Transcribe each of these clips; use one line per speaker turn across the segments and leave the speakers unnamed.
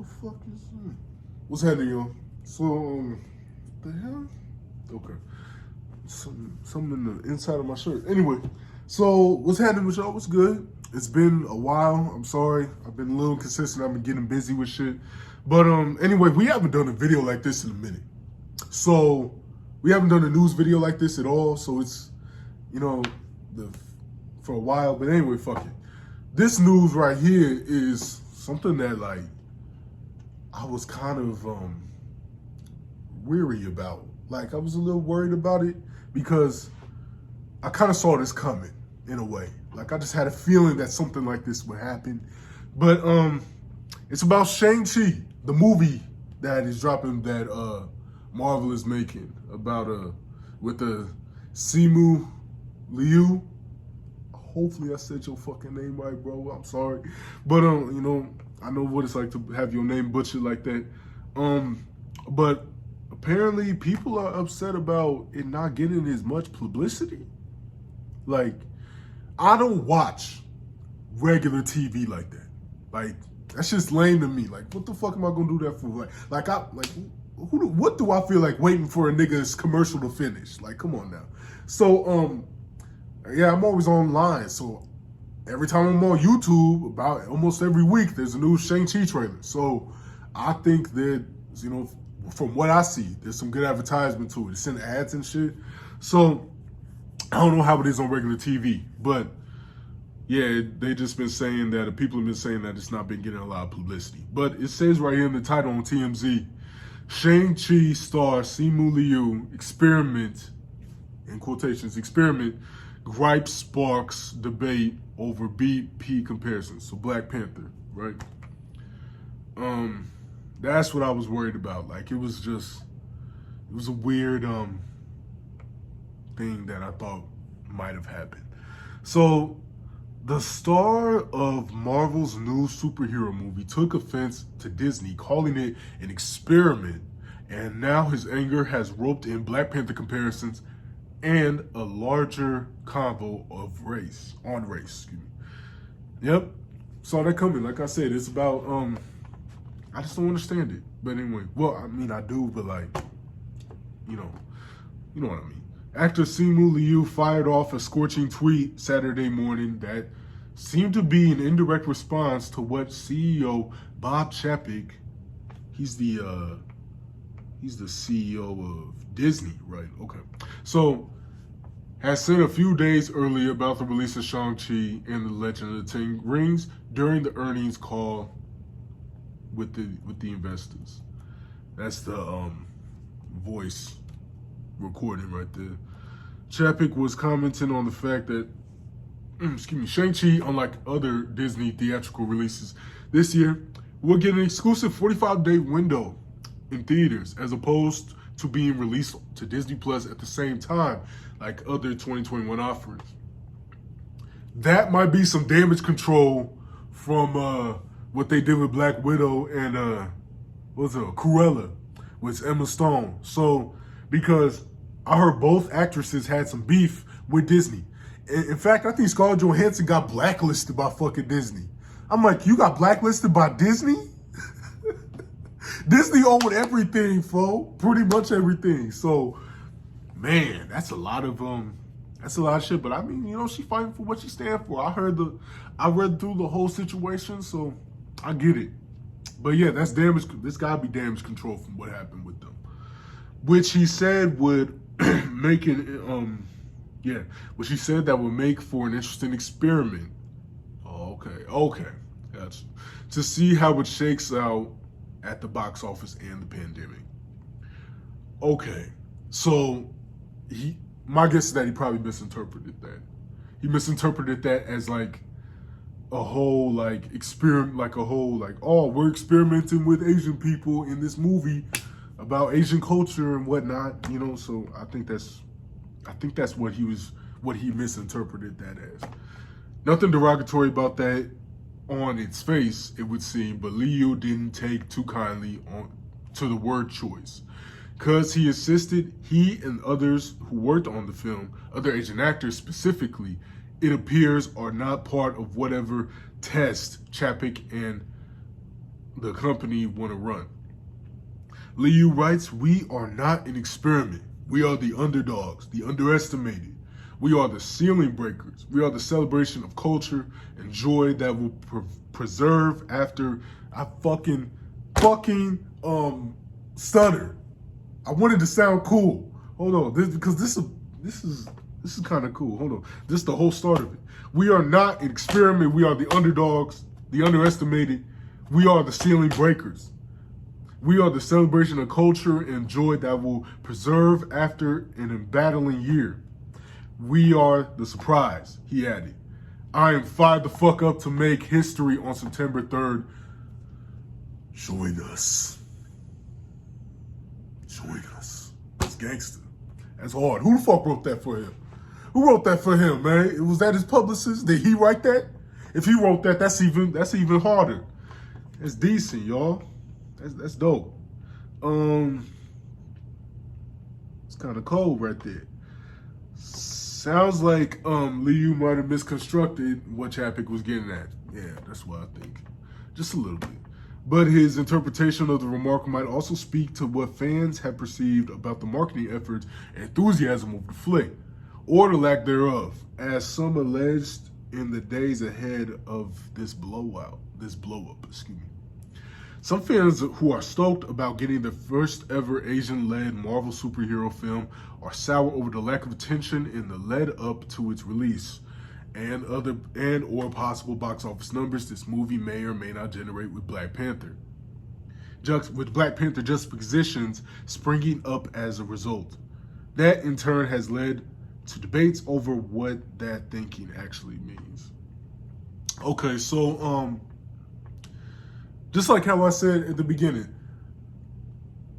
the fuck is that? What's happening, y'all? So, the hell? Okay. Something in the inside of my shirt. Anyway, so what's happening with y'all? What's good? It's been a while. I'm sorry. I've been a little inconsistent. I've been getting busy with shit. But anyway, we haven't done a video like this in a minute. So we haven't done a news video like this at all. So it's, for a while. But anyway, fuck it. This news right here is something that like I was kind of weary about. Like I was a little worried about it because I kind of saw this coming in a way. Like I just had a feeling that something like this would happen. But it's about Shang-Chi, the movie that is dropping that Marvel is making about with the Simu Liu. Hopefully I said your fucking name right, bro. I'm sorry. But I know what it's like to have your name butchered like that. But apparently people are upset about it not getting as much publicity. Like, I don't watch regular TV like that. Like, that's just lame to me. Like, what the fuck am I gonna do that for? What do I feel like waiting for a nigga's commercial to finish? Like, come on now. So, yeah, I'm always online. So every time I'm on YouTube, about almost every week, there's a new Shang-Chi trailer. So I think that, from what I see, there's some good advertisement to it. It's in ads and shit. So I don't know how it is on regular TV, but yeah, they just been saying that, people have been saying that it's not been getting a lot of publicity. But it says right here in the title on TMZ, Shang-Chi star Simu Liu experiment, in quotations, experiment, gripe sparks debate over BP comparisons. So Black Panther, right? That's what I was worried about. Like it was a weird thing that I thought might have happened. So the star of Marvel's new superhero movie took offense to Disney, calling it an experiment, and now his anger has roped in Black Panther comparisons and a larger convo of race. Yep, saw that coming. Like I said, it's about I just don't understand it. But anyway, well, I mean I do, but like, you know what I mean. Actor Simu Liu fired off a scorching tweet Saturday morning that seemed to be an indirect response to what CEO Bob Chapek, he's the CEO of Disney, right? Okay. So, has said a few days earlier about the release of Shang-Chi and the Legend of the Ten Rings during the earnings call with the investors. That's the voice recording right there. Chapek was commenting on the fact that, Shang-Chi, unlike other Disney theatrical releases this year, will get an exclusive 45-day window in theaters as opposed to being released to Disney Plus at the same time like other 2021 offerings. That might be some damage control from what they did with Black Widow and Cruella with Emma Stone. So, because I heard both actresses had some beef with Disney. In fact, I think Scarlett Johansson got blacklisted by fucking Disney. I'm like, you got blacklisted by Disney? Disney owned everything, fo. Pretty much everything. So, man, that's a lot of shit. But I mean, she fighting for what she stand for. I read through the whole situation, so I get it. But yeah, that's damage. This gotta be damage control from what happened with them, which he said would make it. Which he said that would make for an interesting experiment. Okay, gotcha. To see how it shakes out at the box office and the pandemic. Okay, so my guess is that he probably misinterpreted that. He misinterpreted that as like a whole like experiment, like a whole like, oh, we're experimenting with Asian people in this movie about Asian culture and whatnot, So I think that's what he misinterpreted that as. Nothing derogatory about that on its face, it would seem, but Liu didn't take too kindly to the word choice. Because he insisted he and others who worked on the film, other Asian actors specifically, it appears are not part of whatever test Chapek and the company want to run. Liu writes, "We are not an experiment. We are the underdogs, the underestimated. We are the ceiling breakers. We are the celebration of culture and joy that will preserve after." I fucking stutter. I wanted to sound cool. Hold on, this is kind of cool. Hold on, this is the whole start of it. We are not an experiment. We are the underdogs, the underestimated. We are the ceiling breakers. We are the celebration of culture and joy that will preserve after an embattling year. We are the surprise, he added. I am fired the fuck up to make history on September 3rd. Join us. Join us. It's gangster. That's hard. Who the fuck wrote that for him? Who wrote that for him, man? Was that his publicist? Did he write that? If he wrote that, that's even harder. It's decent, y'all. That's dope. It's kind of cold right there. Sounds like Liu might have misconstructed what Chapek was getting at. Yeah, that's what I think. Just a little bit. But his interpretation of the remark might also speak to what fans have perceived about the marketing efforts and enthusiasm of the flick, or the lack thereof, as some alleged in the days ahead of this blow up, excuse me. Some fans who are stoked about getting the first ever Asian-led Marvel superhero film are sour over the lack of attention in the lead up to its release and or possible box office numbers this movie may or may not generate with Black Panther. With Black Panther juxtapositions springing up as a result. That in turn has led to debates over what that thinking actually means. Okay, so just like how I said at the beginning,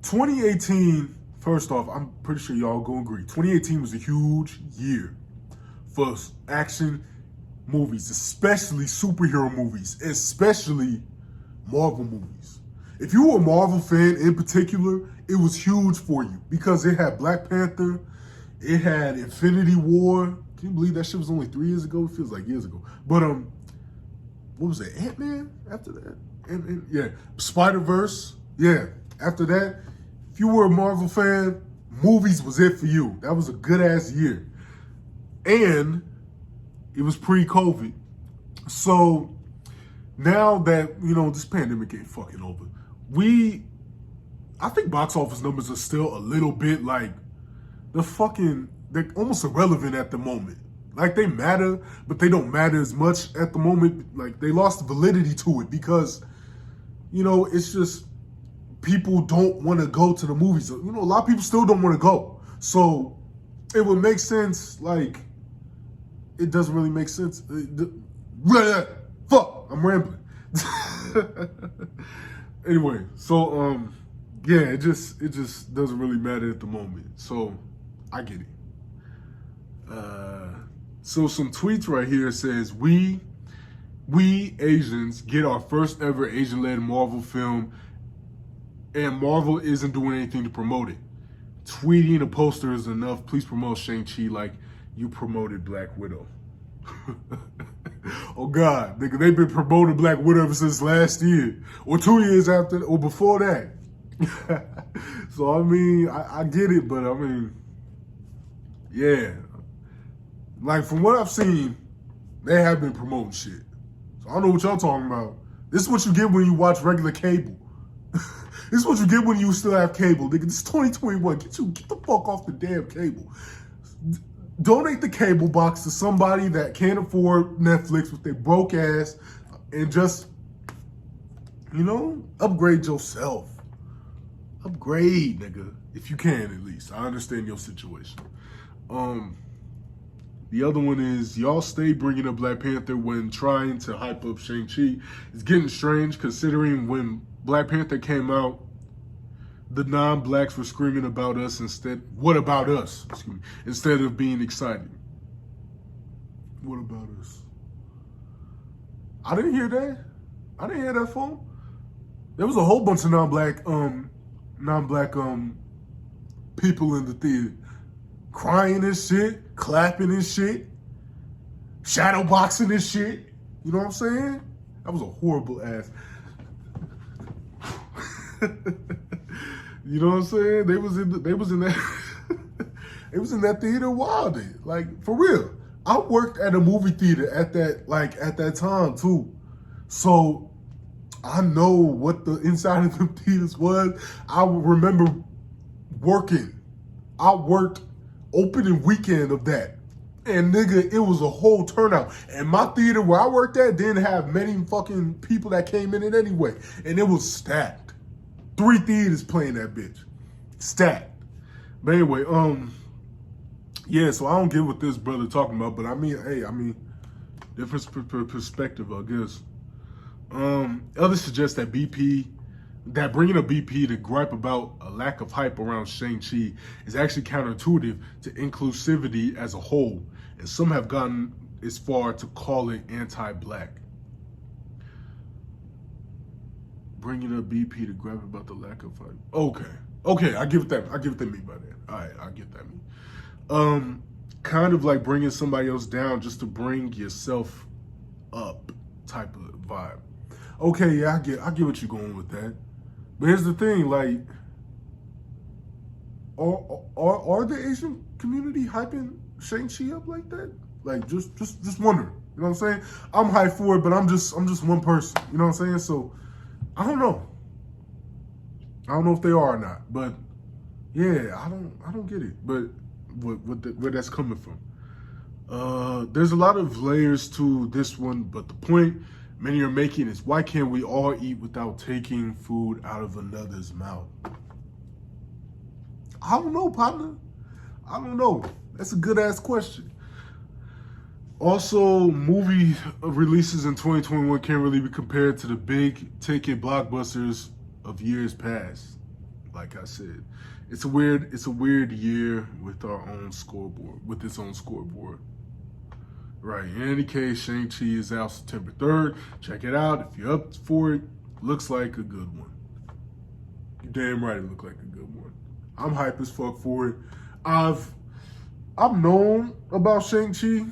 2018, first off, I'm pretty sure y'all gonna agree, 2018 was a huge year for action movies, especially superhero movies, especially Marvel movies. If you were a Marvel fan in particular, it was huge for you because it had Black Panther, it had Infinity War. Can you believe that shit was only 3 years ago? It feels like years ago. But what was it? Ant-Man after that? And yeah, Spider-Verse. Yeah, after that, if you were a Marvel fan, movies was it for you. That was a good ass year. And it was pre-COVID. So now that, this pandemic ain't fucking over, I think box office numbers are still a little bit like, they're almost irrelevant at the moment. Like they matter, but they don't matter as much at the moment. Like they lost validity to it because, it's just people don't want to go to the movies. A lot of people still don't want to go. So it would make sense, like, it doesn't really make sense. Fuck, I'm rambling. Anyway, so yeah, it just doesn't really matter at the moment. So I get it. So some tweets right here says, we Asians get our first ever Asian-led Marvel film and Marvel isn't doing anything to promote it. Tweeting a poster is enough. Please promote Shang-Chi like you promoted Black Widow. Oh God, nigga, they've been promoting Black Widow ever since last year or 2 years after or before that. So I mean, I get it, but I mean, yeah. Like from what I've seen, they have been promoting shit. So I don't know what y'all talking about. This is what you get when you watch regular cable. This is what you get when you still have cable, nigga. This is 2021. Get the fuck off the damn cable. Donate the cable box to somebody that can't afford Netflix with their broke ass and just, upgrade yourself. Upgrade, nigga. If you can, at least. I understand your situation. The other one is, y'all stay bringing up Black Panther when trying to hype up Shang-Chi. It's getting strange considering when Black Panther came out, the non-blacks were screaming about us instead. What about us? Excuse me. Instead of being excited. What about us? I didn't hear that. I didn't hear that phone. There was a whole bunch of non-black people in the theater. Crying and shit, clapping and shit, shadow boxing and shit. You know what I'm saying? That was a horrible ass. You know what I'm saying? They was in that it was in that theater wild. Like, for real. I worked at a movie theater at that time too. So I know what the inside of the theaters was. I remember working. I worked opening weekend of that. And nigga, it was a whole turnout. And my theater where I worked at didn't have many fucking people that came in it anyway. And it was stacked. 3 theaters playing that bitch. Stacked. But anyway, yeah, so I don't get what this brother talking about, but I mean, hey, different perspective, I guess. Others suggest that bringing up BP to gripe about a lack of hype around Shang-Chi is actually counterintuitive to inclusivity as a whole, and some have gotten as far to call it anti-black. Bringing up BP to gripe about the lack of hype. Okay, I get what they mean by that. All right, I get that mean. Kind of like bringing somebody else down just to bring yourself up type of vibe. Okay, yeah, I get what you're going with that. But here's the thing, like, are the Asian community hyping Shang-Chi up like that? Like, just wondering. You know what I'm saying? I'm hyped for it, but I'm just one person. You know what I'm saying? So I don't know. I don't know if they are or not. But yeah, I don't get it. But where that's coming from. There's a lot of layers to this one, but the point many are making is, why can't we all eat without taking food out of another's mouth? I don't know, partner. I don't know. That's a good ass question. Also, movie releases in 2021 can't really be compared to the big ticket blockbusters of years past. Like I said, it's a weird year with its own scoreboard. Right. In any case, Shang-Chi is out September 3rd. Check it out if you're up for it. Looks like a good one. You're damn right, it looked like a good one. I'm hype as fuck for it. I've known about Shang-Chi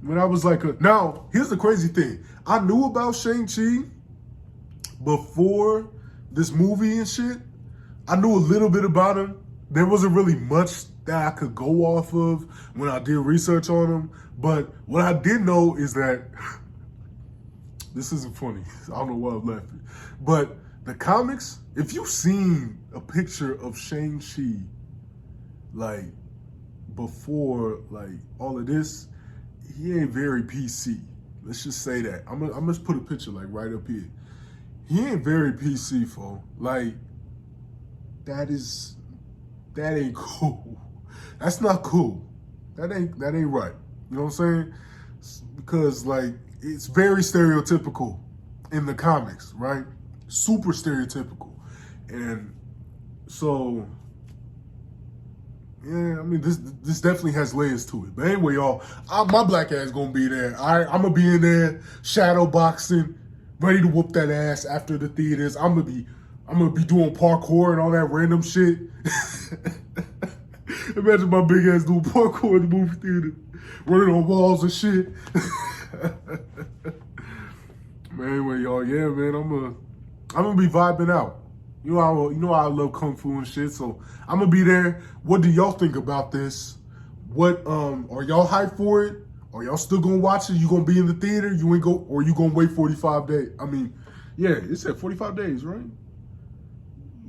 when I was like now, here's the crazy thing. I knew about Shang-Chi before this movie and shit. I knew a little bit about him. There wasn't really much that I could go off of when I did research on him. But what I did know is that, this isn't funny. I don't know why I'm laughing. But the comics, if you've seen a picture of Shang-Chi, like, before, like, all of this, he ain't very PC. Let's just say that. I'm gonna just put a picture, like, right up here. He ain't very PC, fo. Like, that ain't cool. That's not cool. That ain't right. You know what I'm saying? Because, like, it's very stereotypical in the comics, right? Super stereotypical. And so, yeah, I mean, this definitely has layers to it. But anyway, y'all, my black ass gonna be there. All right, I'm gonna be in there, shadow boxing, ready to whoop that ass after the theaters. I'm gonna be doing parkour and all that random shit. Imagine my big ass doing parkour in the movie theater, running on walls and shit. Man, anyway, y'all, yeah, man, I'm gonna be vibing out. You know how I love kung fu and shit, so I'm gonna be there. What do y'all think about this? What are y'all hyped for it? Are y'all still gonna watch it? You gonna be in the theater? Or you gonna wait 45 days? I mean, yeah, it said 45 days, right?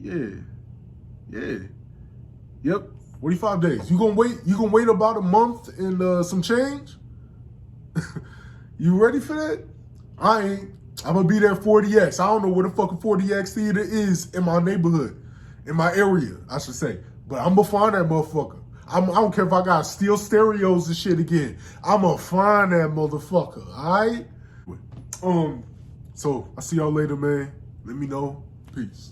Yeah. Yep, 45 days. You gonna wait about a month and some change? You ready for that? I ain't. I'm gonna be there 40X. I don't know where the fucking 40X theater is in my neighborhood, in my area, I should say. But I'm gonna find that motherfucker. I don't care if I got steel stereos and shit again. I'm gonna find that motherfucker, all right? So, I'll see y'all later, man. Let me know. Peace.